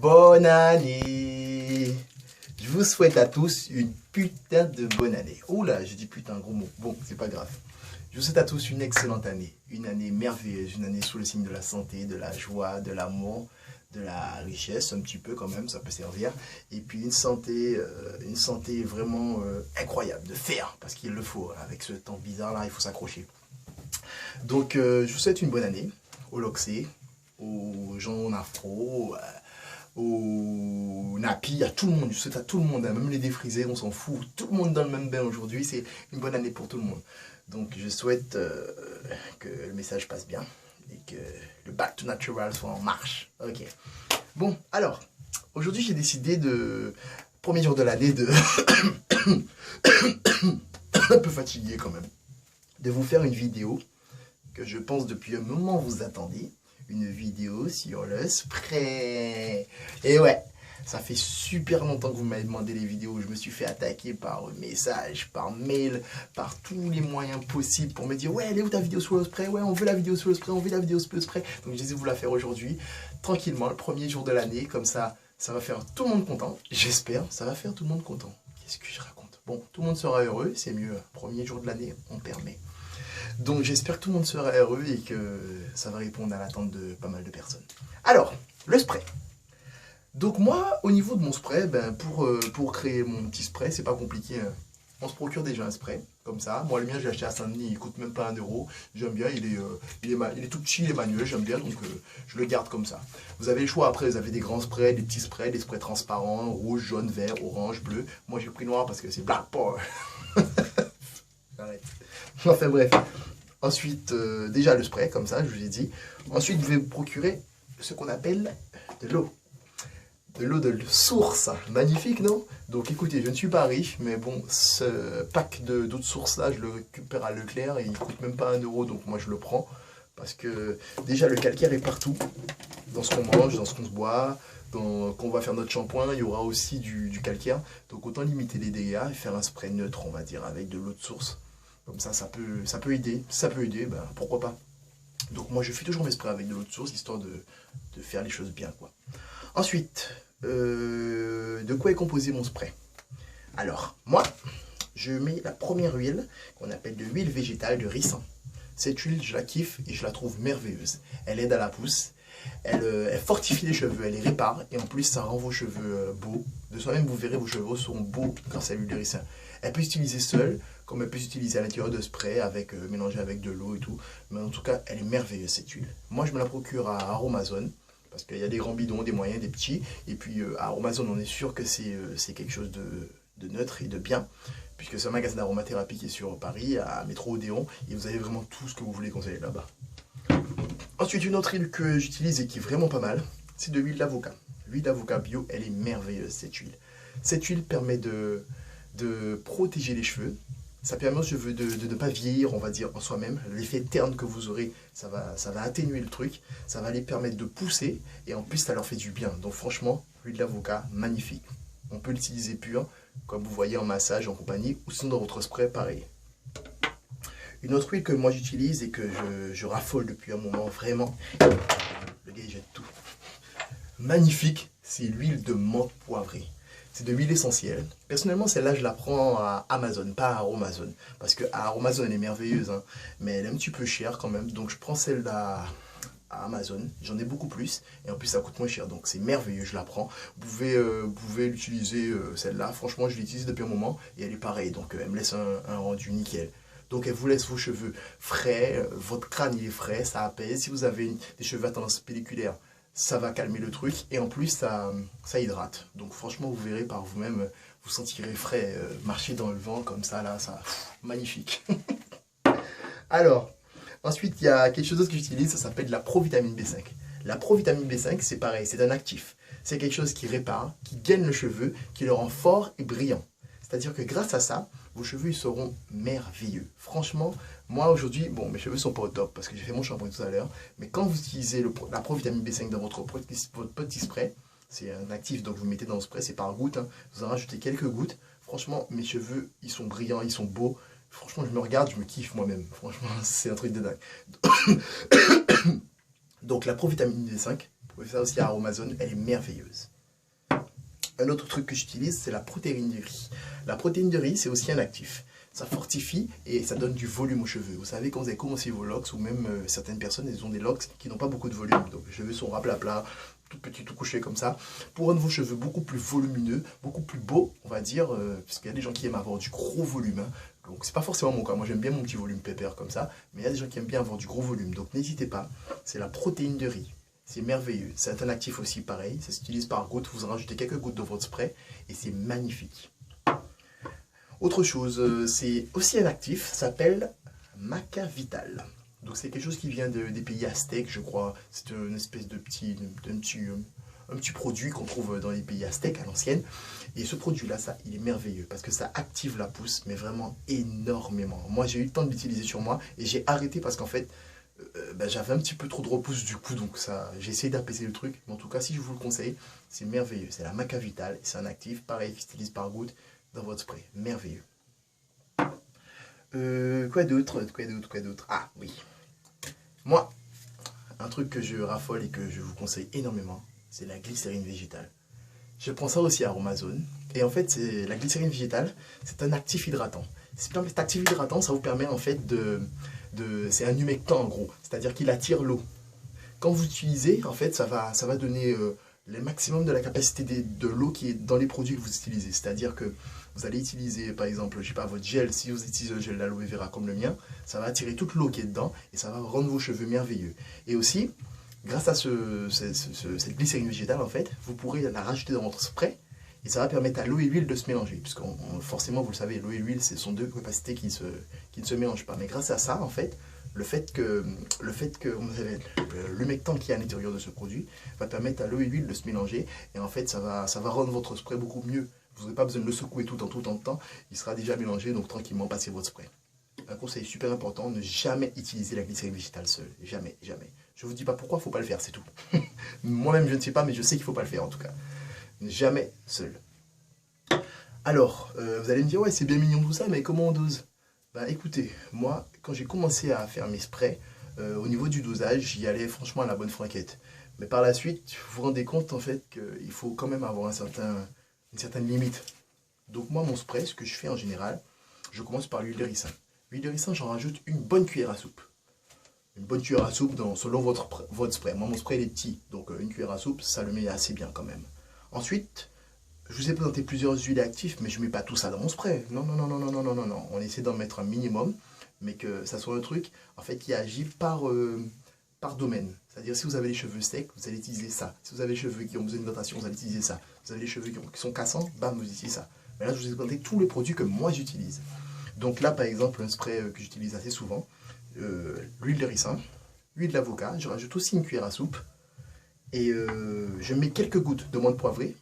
Bonne année! Je vous souhaite à tous une putain de bonne année. Oula, j'ai dit putain, gros mot. Bon, c'est pas grave. Je vous souhaite à tous une excellente année. Une année merveilleuse, une année sous le signe de la santé, de la joie, de l'amour, de la richesse, un petit peu quand même, ça peut servir. Et puis une santé vraiment incroyable, de fer, parce qu'il le faut. Avec ce temps bizarre là, il faut s'accrocher. Donc, je vous souhaite une bonne année au Loxé, aux gens en afro, aux nappies, à tout le monde. Je souhaite à tout le monde, hein, même les défrisés, on s'en fout. Tout le monde dans le même bain aujourd'hui, c'est une bonne année pour tout le monde. Donc, je souhaite que le message passe bien et que le Back to Natural soit en marche. Ok. Bon, alors, aujourd'hui, j'ai décidé de... Premier jour de l'année, de... un peu fatigué quand même. De vous faire une vidéo que je pense depuis un moment vous attendez. Une vidéo sur le spray. Et ouais, ça fait super longtemps que vous m'avez demandé les vidéos. Je me suis fait attaquer par message, par mail, par tous les moyens possibles pour me dire ouais, elle est où ta vidéo sur le spray? Ouais, on veut la vidéo sur le spray, on veut la vidéo sur le spray. Donc je décide de vous la faire aujourd'hui, tranquillement, le premier jour de l'année. Comme ça, ça va faire tout le monde content. J'espère, ça va faire tout le monde content. Qu'est-ce que je raconte? Bon, tout le monde sera heureux, c'est mieux. Premier jour de l'année, on permet. Donc j'espère que tout le monde sera heureux et que ça va répondre à l'attente de pas mal de personnes. Alors, le spray. Donc moi, au niveau de mon spray, ben, pour créer mon petit spray, c'est pas compliqué. Hein. On se procure déjà un spray, comme ça. Moi, le mien, j'ai acheté à Saint-Denis, il coûte même pas 1 €. J'aime bien, il est tout petit, il est manuel, j'aime bien, donc je le garde comme ça. Vous avez le choix, après, vous avez des grands sprays, des petits sprays, des sprays transparents, rouge, jaune, vert, orange, bleu. Moi, j'ai pris noir parce que c'est Black Power. Arrête. Enfin bref. Ensuite, déjà le spray, comme ça, je vous ai dit. Ensuite, vous devez vous procurer ce qu'on appelle de l'eau. De l'eau de source. Magnifique, non? Donc écoutez, je ne suis pas riche, mais bon, ce pack d'eau de source là, je le récupère à Leclerc et il ne coûte même pas 1 €, donc moi je le prends. Parce que déjà, le calcaire est partout. Dans ce qu'on mange, dans ce qu'on se boit. Quand on va faire notre shampoing, il y aura aussi du calcaire. Donc autant limiter les dégâts et faire un spray neutre, on va dire, avec de l'eau de source. Comme ça, ça peut aider. Si ça peut aider, ben, pourquoi pas. Donc moi, je fais toujours mes sprays avec de l'eau de source, histoire de faire les choses bien, quoi. Ensuite, de quoi est composé mon spray? Alors, moi, je mets la première huile, qu'on appelle de l'huile végétale de ricin. Cette huile, je la kiffe et je la trouve merveilleuse. Elle aide à la pousse, elle fortifie les cheveux, elle les répare, et en plus, ça rend vos cheveux beaux. De soi-même, vous verrez, vos cheveux seront beaux grâce à l'huile de ricin. Elle peut s'utiliser seule, comme elle peut s'utiliser à l'intérieur de spray, mélangée avec de l'eau et tout. Mais en tout cas, elle est merveilleuse, cette huile. Moi, je me la procure à Aromazone, parce qu'il y a des grands bidons, des moyens, des petits. Et puis, à Aromazone, on est sûr que c'est quelque chose de neutre et de bien, puisque c'est un magasin d'aromathérapie qui est sur Paris, à Métro Odéon, et vous avez vraiment tout ce que vous voulez conseiller là-bas. Ensuite, une autre huile que j'utilise et qui est vraiment pas mal, c'est de l'huile d'avocat. L'huile d'avocat bio, elle est merveilleuse, cette huile. Cette huile permet de protéger les cheveux. Ça permet aux cheveux de ne pas vieillir, on va dire, en soi-même. L'effet terne que vous aurez, ça va atténuer le truc. Ça va les permettre de pousser. Et en plus, ça leur fait du bien. Donc franchement, l'huile d'avocat, magnifique. On peut l'utiliser pure, comme vous voyez en massage, en compagnie. Ou sinon dans votre spray, pareil. Une autre huile que moi j'utilise et que je raffole depuis un moment, vraiment. Le gars, il jette tout. Magnifique, c'est l'huile de menthe poivrée. C'est de l'huile essentielle. Personnellement, celle-là, je la prends à Amazon, pas à Aromazone. Parce que à Aromazone, elle est merveilleuse, hein, mais elle est un petit peu chère quand même. Donc, je prends celle-là à Amazon. J'en ai beaucoup plus. Et en plus, ça coûte moins cher. Donc, c'est merveilleux, je la prends. Vous pouvez l'utiliser, celle-là. Franchement, je l'utilise depuis un moment. Et elle est pareille. Donc, elle me laisse un rendu nickel. Donc, elle vous laisse vos cheveux frais. Votre crâne, il est frais. Ça apaise. Si vous avez des cheveux à tendance pelliculaire, ça va calmer le truc et en plus ça hydrate. Donc franchement vous verrez par vous-même, vous sentirez frais, marcher dans le vent comme ça là, magnifique. Alors, ensuite il y a quelque chose d'autre que j'utilise, ça s'appelle la provitamine B5. La provitamine B5 c'est pareil, c'est un actif. C'est quelque chose qui répare, qui gaine le cheveu, qui le rend fort et brillant. C'est-à-dire que grâce à ça, vos cheveux ils seront merveilleux. Franchement, moi aujourd'hui, bon, mes cheveux sont pas au top parce que j'ai fait mon shampoing tout à l'heure. Mais quand vous utilisez la provitamine B5 dans votre petit spray, c'est un actif, donc vous mettez dans le spray, c'est par goutte. Hein, vous en rajoutez quelques gouttes. Franchement, mes cheveux, ils sont brillants, ils sont beaux. Franchement, je me regarde, je me kiffe moi-même. Franchement, c'est un truc de dingue. Donc la provitamine B5, vous pouvez faire aussi à Aromazone, elle est merveilleuse. Un autre truc que j'utilise, c'est la protéine de riz. La protéine de riz, c'est aussi un actif. Ça fortifie et ça donne du volume aux cheveux. Vous savez, quand vous avez commencé vos locks, ou même certaines personnes, elles ont des locks qui n'ont pas beaucoup de volume. Donc les cheveux sont raplapla, tout petit, tout couché comme ça. Pour rendre vos cheveux beaucoup plus volumineux, beaucoup plus beaux, on va dire, parce qu'il y a des gens qui aiment avoir du gros volume. Hein. Donc c'est pas forcément mon cas, moi j'aime bien mon petit volume pépère comme ça, mais il y a des gens qui aiment bien avoir du gros volume. Donc n'hésitez pas, c'est la protéine de riz. C'est merveilleux. C'est un actif aussi pareil. Ça s'utilise par goutte. Vous en rajoutez quelques gouttes dans votre spray et c'est magnifique. Autre chose, c'est aussi un actif. Ça s'appelle Maca Vital. Donc c'est quelque chose qui vient des pays aztèques, je crois. C'est une espèce de un petit produit qu'on trouve dans les pays aztèques à l'ancienne. Et ce produit-là, il est merveilleux parce que ça active la pousse, mais vraiment énormément. Moi, j'ai eu le temps de l'utiliser sur moi et j'ai arrêté parce qu'en fait, j'avais un petit peu trop de repousse du coup, donc ça, j'ai essayé d'apaiser le truc. Mais en tout cas, si je vous le conseille, c'est merveilleux. C'est la Maca Vital, c'est un actif, pareil, qui s'utilise par goutte dans votre spray. Merveilleux. Quoi d'autre? Ah oui. Moi, un truc que je raffole et que je vous conseille énormément, c'est la glycérine végétale. Je prends ça aussi à Amazon. Et en fait, la glycérine végétale, c'est un actif hydratant. Cet actif hydratant, ça vous permet en fait c'est un humectant en gros, c'est-à-dire qu'il attire l'eau. Quand vous utilisez, en fait, ça va donner le maximum de la capacité de l'eau qui est dans les produits que vous utilisez. C'est-à-dire que vous allez utiliser, par exemple, je sais pas, votre gel, si vous utilisez le gel d'aloe vera comme le mien, ça va attirer toute l'eau qui est dedans et ça va rendre vos cheveux merveilleux. Et aussi, grâce à cette glycérine végétale, en fait, vous pourrez la rajouter dans votre spray et ça va permettre à l'eau et l'huile de se mélanger. Puisque forcément, vous le savez, l'eau et l'huile, ce sont deux capacités qui ne se mélangent pas. Mais grâce à ça, en fait, le fait que l'humectant qui est à l'intérieur de ce produit va permettre à l'eau et l'huile de se mélanger. Et en fait, ça va rendre votre spray beaucoup mieux. Vous n'aurez pas besoin de le secouer tout en temps. Il sera déjà mélangé, donc tranquillement, passez votre spray. Un conseil super important, ne jamais utiliser la glycérine végétale seule. Jamais, jamais. Je ne vous dis pas pourquoi, il ne faut pas le faire, c'est tout. Moi-même, je ne sais pas, mais je sais qu'il ne faut pas le faire en tout cas. Jamais seul. Alors, vous allez me dire, ouais, c'est bien mignon tout ça, mais comment on dose? Bah écoutez, moi, quand j'ai commencé à faire mes sprays, au niveau du dosage, j'y allais franchement à la bonne franquette. Mais par la suite, vous vous rendez compte en fait qu'il faut quand même avoir une certaine limite. Donc moi, mon spray, ce que je fais en général, je commence par l'huile de ricin. L'huile de ricin, j'en rajoute une bonne cuillère à soupe. Une bonne cuillère à soupe selon votre spray. Moi, mon spray, il est petit, donc une cuillère à soupe, ça le met assez bien quand même. Ensuite, je vous ai présenté plusieurs huiles actives, mais je ne mets pas tout ça dans mon spray. Non, non, non, non, non, non, non, non, non. On essaie d'en mettre un minimum, mais que ça soit un truc en fait qui agit par domaine. C'est-à-dire si vous avez les cheveux secs, vous allez utiliser ça. Si vous avez les cheveux qui ont besoin d'hydratation, vous allez utiliser ça. Vous avez les cheveux qui sont cassants, bam, vous utilisez ça. Mais là, je vous ai présenté tous les produits que moi j'utilise. Donc là, par exemple, un spray que j'utilise assez souvent, l'huile de ricin, l'huile d'avocat, je rajoute aussi une cuillère à soupe. Et je mets quelques gouttes de menthe poivrée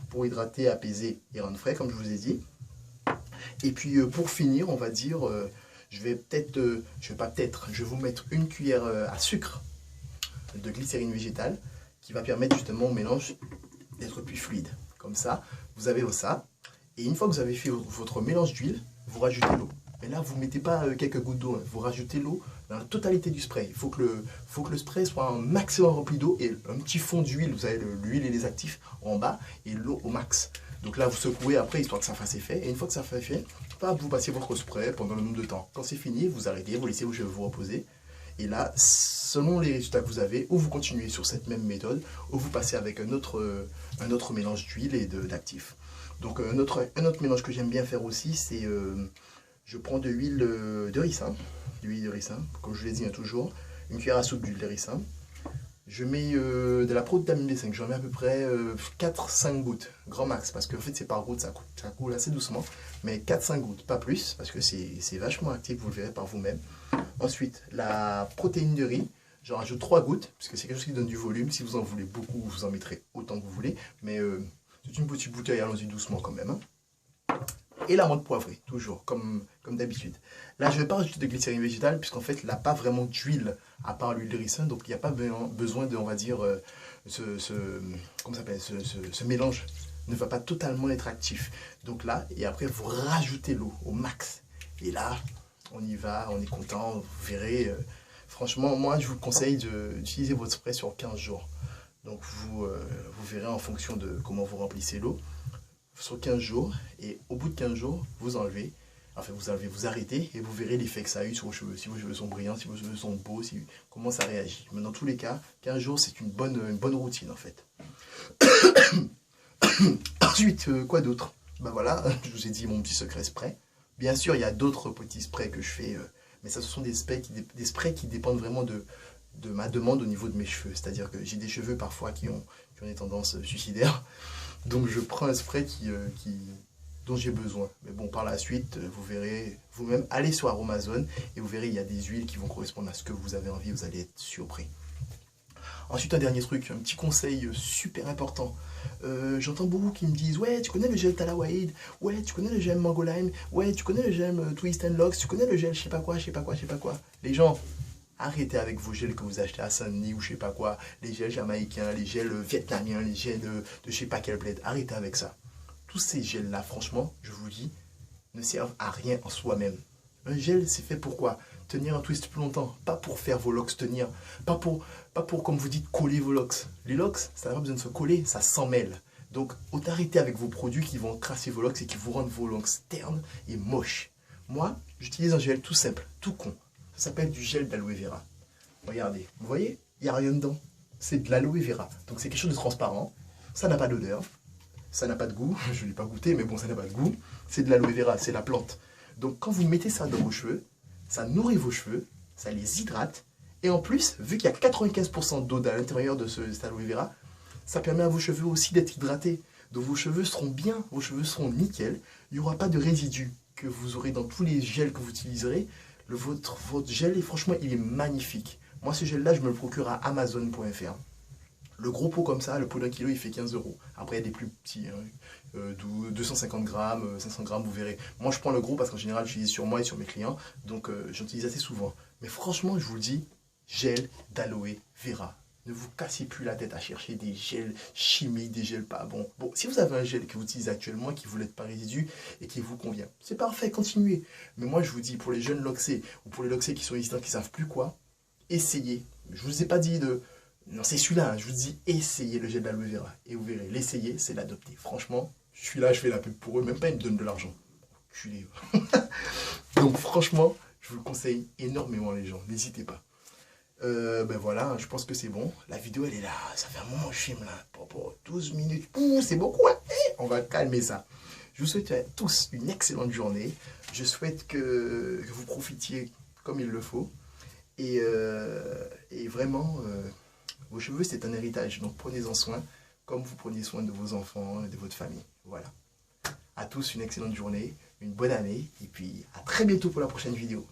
pour hydrater, apaiser et rendre frais, comme je vous ai dit. Et puis pour finir, on va dire, je vais vous mettre une cuillère à sucre de glycérine végétale qui va permettre justement au mélange d'être plus fluide. Comme ça, vous avez ça. Et une fois que vous avez fait votre mélange d'huile, vous rajoutez l'eau. Mais là, vous ne mettez pas quelques gouttes d'eau, hein. Vous rajoutez l'eau dans la totalité du spray. Il faut que le spray soit un maximum rempli d'eau et un petit fond d'huile, vous avez l'huile et les actifs en bas et l'eau au max. Donc là, vous secouez après, histoire que ça fasse effet. Et une fois que ça fait effet, vous passez votre spray pendant le nombre de temps. Quand c'est fini, vous arrêtez, vous laissez vos cheveux vous reposer. Et là, selon les résultats que vous avez, ou vous continuez sur cette même méthode, ou vous passez avec un autre mélange d'huile et d'actifs. Donc un autre mélange que j'aime bien faire aussi, c'est je prends de l'huile de ricin, comme je l'ai dit toujours, une cuillère à soupe d'huile de ricin. Je mets de la protamine B5, j'en mets à peu près 4-5 gouttes, grand max, parce qu'en fait c'est par goutte, ça coule assez doucement, mais 4-5 gouttes, pas plus, parce que c'est vachement actif, vous le verrez par vous-même. Ensuite, la protéine de riz, j'en rajoute 3 gouttes, parce que c'est quelque chose qui donne du volume. Si vous en voulez beaucoup, vous en mettrez autant que vous voulez, mais c'est une petite bouteille, allons-y doucement quand même. Hein. Et la menthe poivrée, toujours, comme d'habitude. Là, je ne vais pas rajouter de glycérine végétale, puisqu'en fait, il n'a pas vraiment d'huile, à part l'huile de ricin, donc il n'y a pas besoin de, on va dire, comment s'appelle, ce mélange ne va pas totalement être actif. Donc là, et après, vous rajoutez l'eau au max. Et là, on y va, on est content, vous verrez. Franchement, moi, je vous conseille d'utiliser votre spray sur 15 jours. Donc, vous verrez en fonction de comment vous remplissez l'eau. sur 15 jours. Et au bout de 15 jours, vous enlevez. Enfin, vous arrêtez et vous verrez l'effet que ça a eu sur vos cheveux. Si vos cheveux sont brillants, si vos cheveux sont beaux, comment ça réagit. Mais dans tous les cas, 15 jours, c'est une bonne routine en fait. Ensuite, quoi d'autre? Ben voilà, je vous ai dit mon petit secret spray. Bien sûr, il y a d'autres petits sprays que je fais, mais ça, ce sont des sprays qui dépendent vraiment de ma demande au niveau de mes cheveux. C'est-à-dire que j'ai des cheveux parfois qui ont des tendances suicidaires. Donc je prends un spray dont j'ai besoin. Mais bon, par la suite, vous verrez, vous-même, allez sur Aromazone et vous verrez, il y a des huiles qui vont correspondre à ce que vous avez envie, vous allez être surpris. Ensuite, un dernier truc, un petit conseil super important. J'entends beaucoup qui me disent, ouais, tu connais le gel Talawaid, ouais, tu connais le gel Mango Lime, ouais, tu connais le gel Twist and Locks, tu connais le gel je sais pas quoi, je sais pas quoi, je sais pas quoi. Les gens, arrêtez avec vos gels que vous achetez à Saint-Denis ou je sais pas quoi, les gels jamaïcains, les gels vietnamiens, les gels de je sais pas quel bled. Arrêtez avec ça. Tous ces gels-là, franchement, je vous dis, ne servent à rien en soi-même. Un gel, c'est fait pour quoi? Tenir un twist plus longtemps, pas pour faire vos locks tenir, pas pour, comme vous dites, coller vos locks. Les locks, ça n'a pas besoin de se coller, ça s'en mêle. Donc, autant arrêter avec vos produits qui vont crasser vos locks et qui vous rendent vos locks ternes et moches. Moi, j'utilise un gel tout simple, tout con. Ça s'appelle du gel d'aloe vera. Regardez, vous voyez, il n'y a rien dedans. C'est de l'aloe vera. Donc, c'est quelque chose de transparent. Ça n'a pas d'odeur. Ça n'a pas de goût, je ne l'ai pas goûté, mais bon, ça n'a pas de goût. C'est de l'aloe vera, c'est la plante. Donc quand vous mettez ça dans vos cheveux, ça nourrit vos cheveux, ça les hydrate. Et en plus, vu qu'il y a 95% d'eau à l'intérieur de cet aloe vera, ça permet à vos cheveux aussi d'être hydratés. Donc vos cheveux seront bien, vos cheveux seront nickel. Il n'y aura pas de résidus que vous aurez dans tous les gels que vous utiliserez. Votre gel, et franchement, il est magnifique. Moi, ce gel-là, je me le procure à Amazon.fr. Le gros pot comme ça, le pot d'1 kilo, il fait 15 €. Après, il y a des plus petits, 250 grammes, 500 grammes, vous verrez. Moi, je prends le gros parce qu'en général, j'utilise sur moi et sur mes clients. Donc, j'en utilise assez souvent. Mais franchement, je vous le dis, gel d'aloe vera. Ne vous cassez plus la tête à chercher des gels chimiques, des gels pas bons. Bon, si vous avez un gel que vous utilisez actuellement, qui ne vous laisse pas résidu et qui vous convient, c'est parfait, continuez. Mais moi, je vous dis, pour les jeunes loxés ou pour les loxés qui sont hésitants, qui ne savent plus quoi, essayez. Je ne vous ai pas dit de... Non, c'est celui-là, hein. Je vous dis, essayez le gel d'aloe vera. Et vous verrez, l'essayer, c'est l'adopter. Franchement, je suis là, je fais la pub pour eux. Même pas, ils me donnent de l'argent. Culé. Donc, franchement, je vous le conseille énormément, les gens. N'hésitez pas. Ben voilà, je pense que c'est bon. La vidéo, elle est là. Ça fait un moment que je filme là. Pour 12 minutes. Ouh, c'est beaucoup, hein. On va calmer ça. Je vous souhaite à tous une excellente journée. Je souhaite que vous profitiez comme il le faut. Et vraiment... vos cheveux, c'est un héritage, donc prenez-en soin comme vous preniez soin de vos enfants et de votre famille. Voilà. À tous, une excellente journée, une bonne année, et puis à très bientôt pour la prochaine vidéo.